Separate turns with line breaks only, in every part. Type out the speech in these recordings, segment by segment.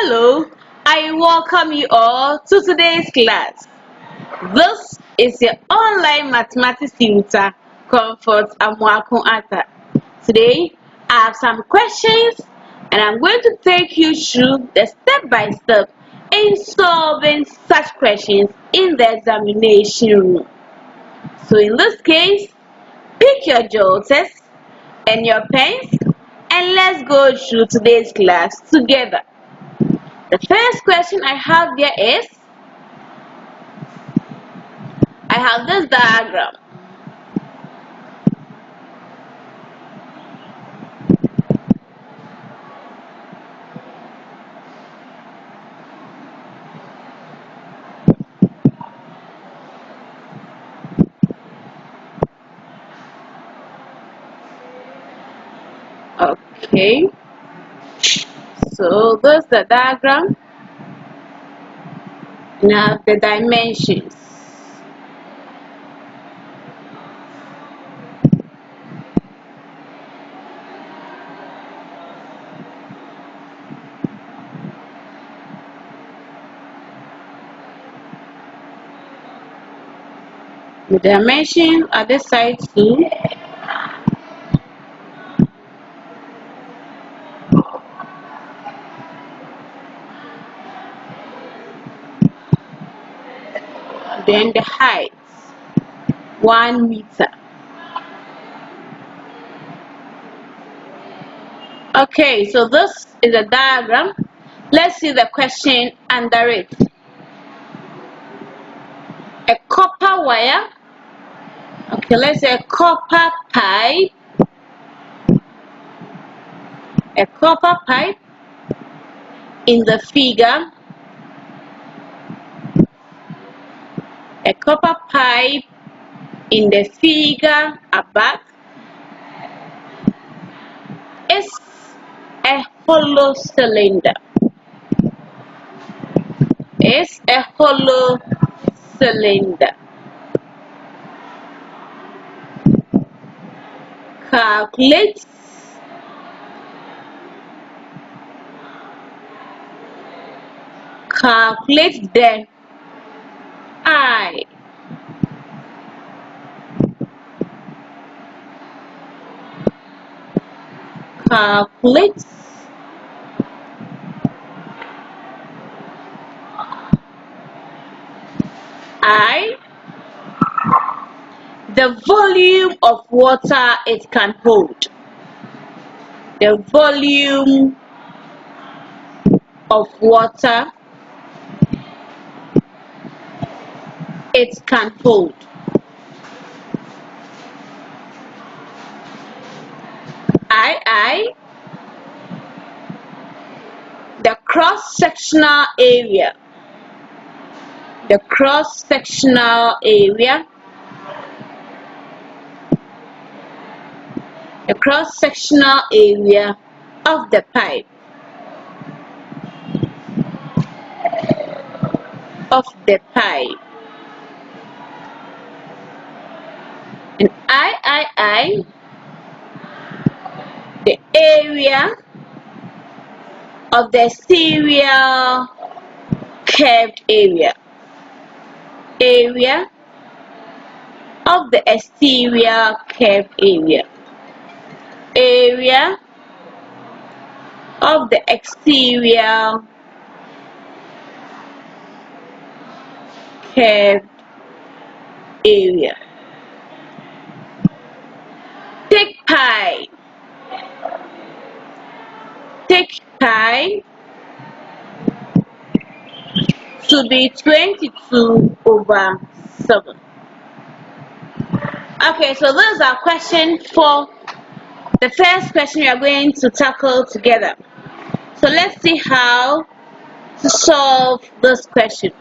Hello, I welcome you all to today's class. This is your online mathematics tutor, Comfort Amwakun Ata. Today, I have some questions and I'm going to take you through the step-by-step in solving such questions in the examination room. So in this case, pick your jotters and your pens and let's go through today's class together. The first question I have here is, I have this diagram. Okay, so this is the diagram. Now the dimensions. The dimensions are this side too. Then the height, 1 meter. Okay, so this is a diagram. Let's see the question under it. A copper wire. Okay, let's say a copper pipe. A copper pipe in the figure. A copper pipe in the figure above is a hollow cylinder. It's a hollow cylinder. Calculate the I. Calculate I, the volume of water it can hold. The volume of water it can hold. I, the cross-sectional area. The cross-sectional area. The cross-sectional area of the pipe. Of the pipe. And I, the area of the exterior curved area. Area of the exterior curved area. Area of the exterior curved area. Take pi. Take pi to be 22/7. Okay, so this is our question for the first question we are going to tackle together. So let's see how to solve this question.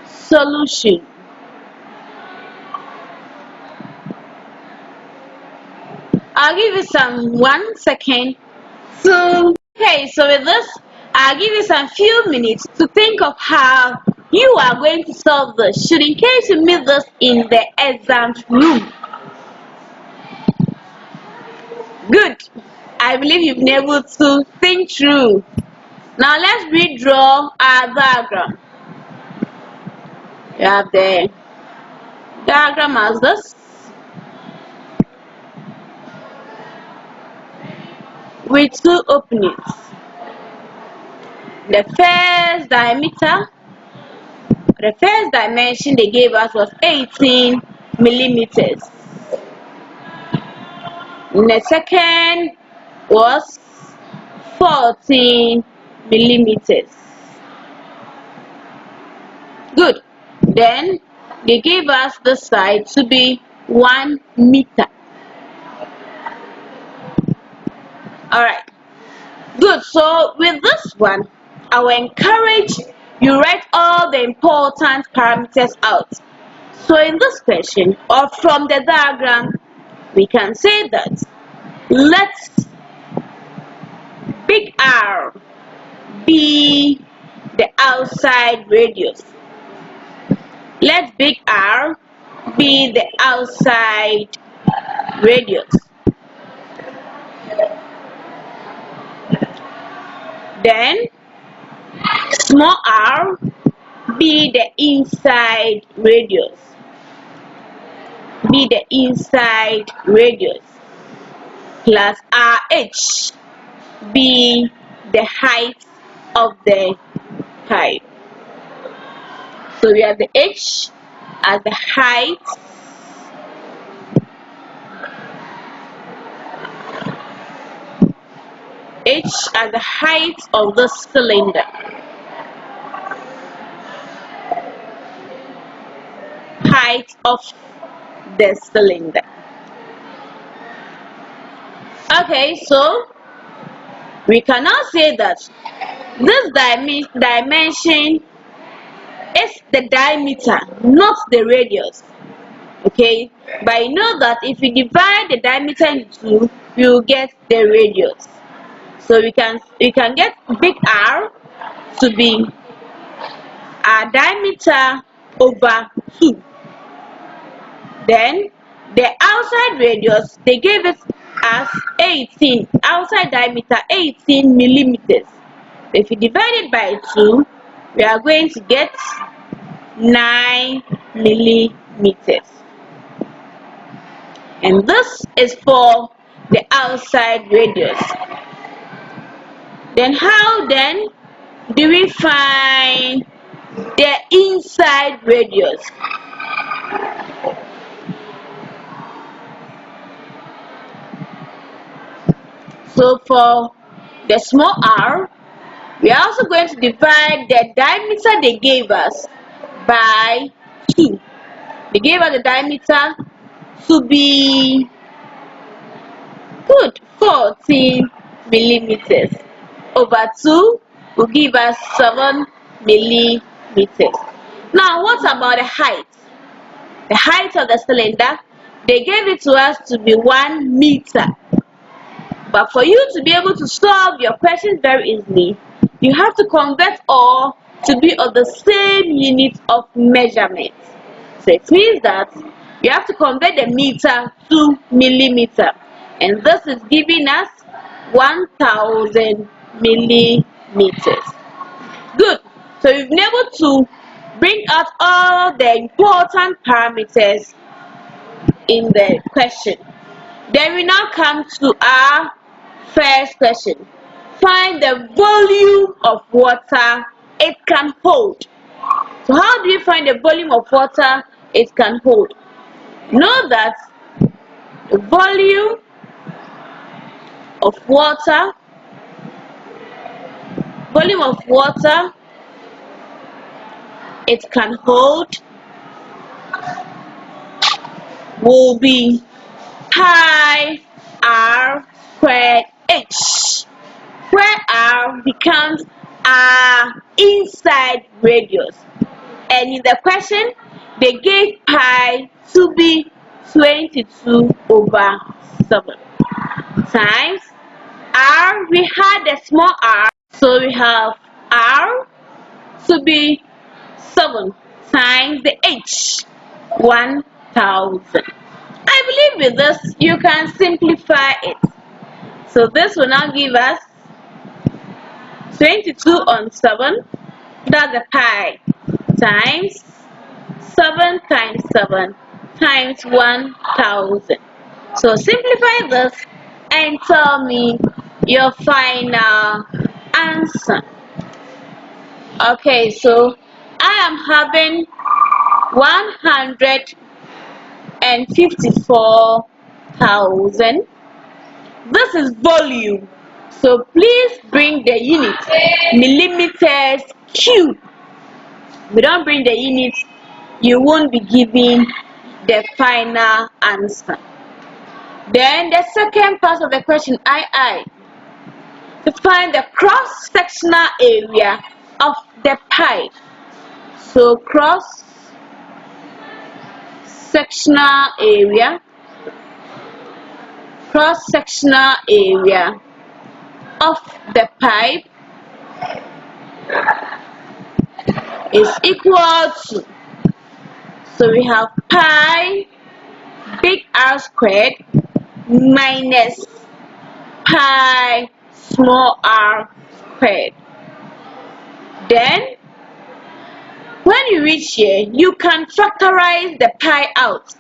Solution. I'll give you some 1 second to. Okay, so with this, I'll give you some few minutes to think of how you are going to solve this, should in case you meet this in the exam room. Good. I believe you've been able to think through. Now let's redraw our diagram. You have the diagram as this, with two openings. The first dimension they gave us was 18 millimeters. And the second was 14 millimeters. Good. Then they gave us the side to be 1 meter. Alright. Good. So with this one, I will encourage you write all the important parameters out. So in this question, or from the diagram, we can say that let big R be the outside radius. Let big R be the outside radius. Then small r be the inside radius. Be the inside radius. Plus RH be the height of the pipe. So we have the H as the height, H as the height of the cylinder. Height of the cylinder. Okay, so we can now say that this dimension is the diameter, not the radius. Okay, but you know that if you divide the diameter into two, you will get the radius. So we can get big R to be our diameter over 2. Then the outside radius, they gave it as 18, outside diameter 18 millimeters. If you divide it by 2, we are going to get 9 millimeters. And this is for the outside radius. Then how then do we find the inside radius? So for the small r, we are also going to divide the diameter they gave us by 2. They gave us the diameter to be 14 millimeters. Over 2 will give us 7 millimeters. Now what about the height? The height of the cylinder, they gave it to us to be 1 meter. But for you to be able to solve your questions very easily, you have to convert all to be of the same unit of measurement. So it means that you have to convert the meter to millimeter. And this is giving us 1000 millimeters. Good. So we've been able to bring out all the important parameters in the question. Then we now come to our first question. Find the volume of water it can hold. So how do you find the volume of water it can hold? Know that the volume of water it can hold will be pi r squared h, where r becomes our inside radius. And in the question, they gave pi to be 22/7 times r. We had a small r, so we have r to be 7 times the h, 1000. I believe with this you can simplify it. So this will now give us 22 on 7, that's the pi, times 7 times 7 times 1000. So simplify this and tell me your final answer. Okay, so I am having 154,000. This is volume, so please bring the unit, millimeters cube. If you don't bring the unit, you won't be given the final answer. Then the second part of the question, II, to find the cross-sectional area of the pipe. So cross-sectional area of the pipe is equal to, so we have pi big R squared minus pi small r squared. Then when you reach here, you can factorize the pi out.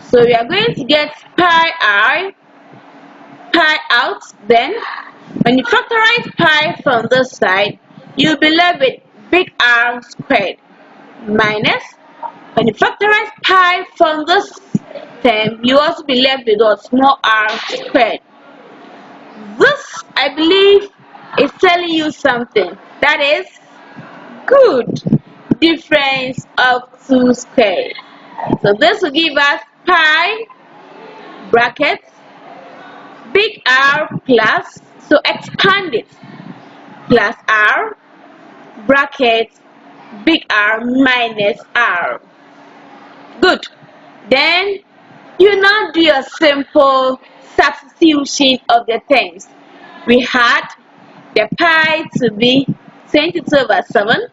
So we are going to get pi out. Then when you factorize pi from this side, you'll be left with big R squared minus, when you factorize pi from this term, you also be left with a small r squared. This, I believe, is telling you something. That is good. Difference of 2 squares. So this will give us pi bracket big R plus, so expand it, plus R bracket big R minus R. Good. Then you now do a simple substitution of the terms. We had the pi to be 22/7,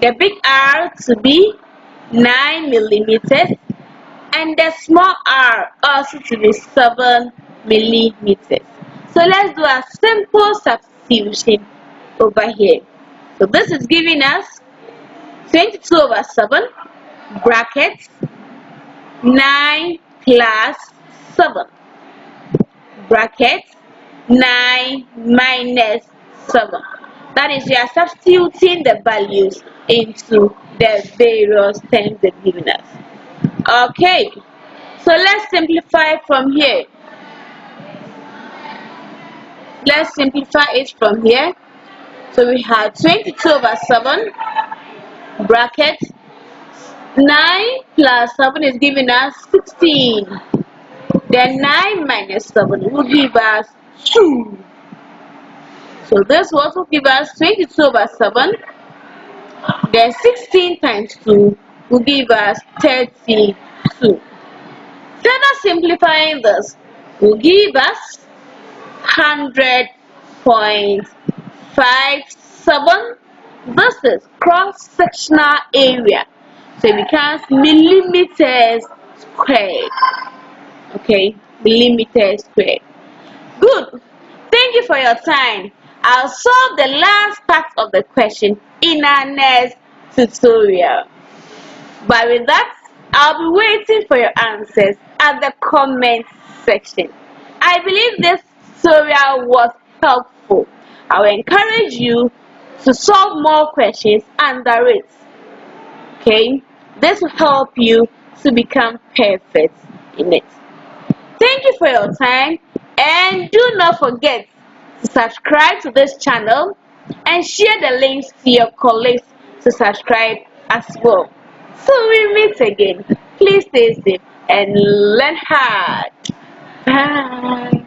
the big R to be 9 millimeters, and the small r also to be 7 millimeters. So let's do a simple substitution over here. So this is giving us 22/7 bracket 9 plus 7 bracket 9 minus 7. That is, we are substituting the values into the various terms they've given us. Okay, so let's simplify from here. Let's simplify it from here. So we have 22/7 bracket 9 plus 7 is giving us 16. Then 9 minus 7 will give us 2. So this will also give us 22/7. Then 16 times 2 will give us 32. Further simplifying this will give us 100.57. This is cross-sectional area, so it becomes millimeters squared. Okay, millimeters squared. Good. Thank you for your time. I'll solve the last part of the question in our next tutorial. But with that, I'll be waiting for your answers at the comment section. I believe this tutorial was helpful. I will encourage you to solve more questions under it. Okay, this will help you to become perfect in it. Thank you for your time, and do not forget to subscribe to this channel and share the links to your colleagues to subscribe as well. So we meet again. Please stay safe and learn hard. Bye.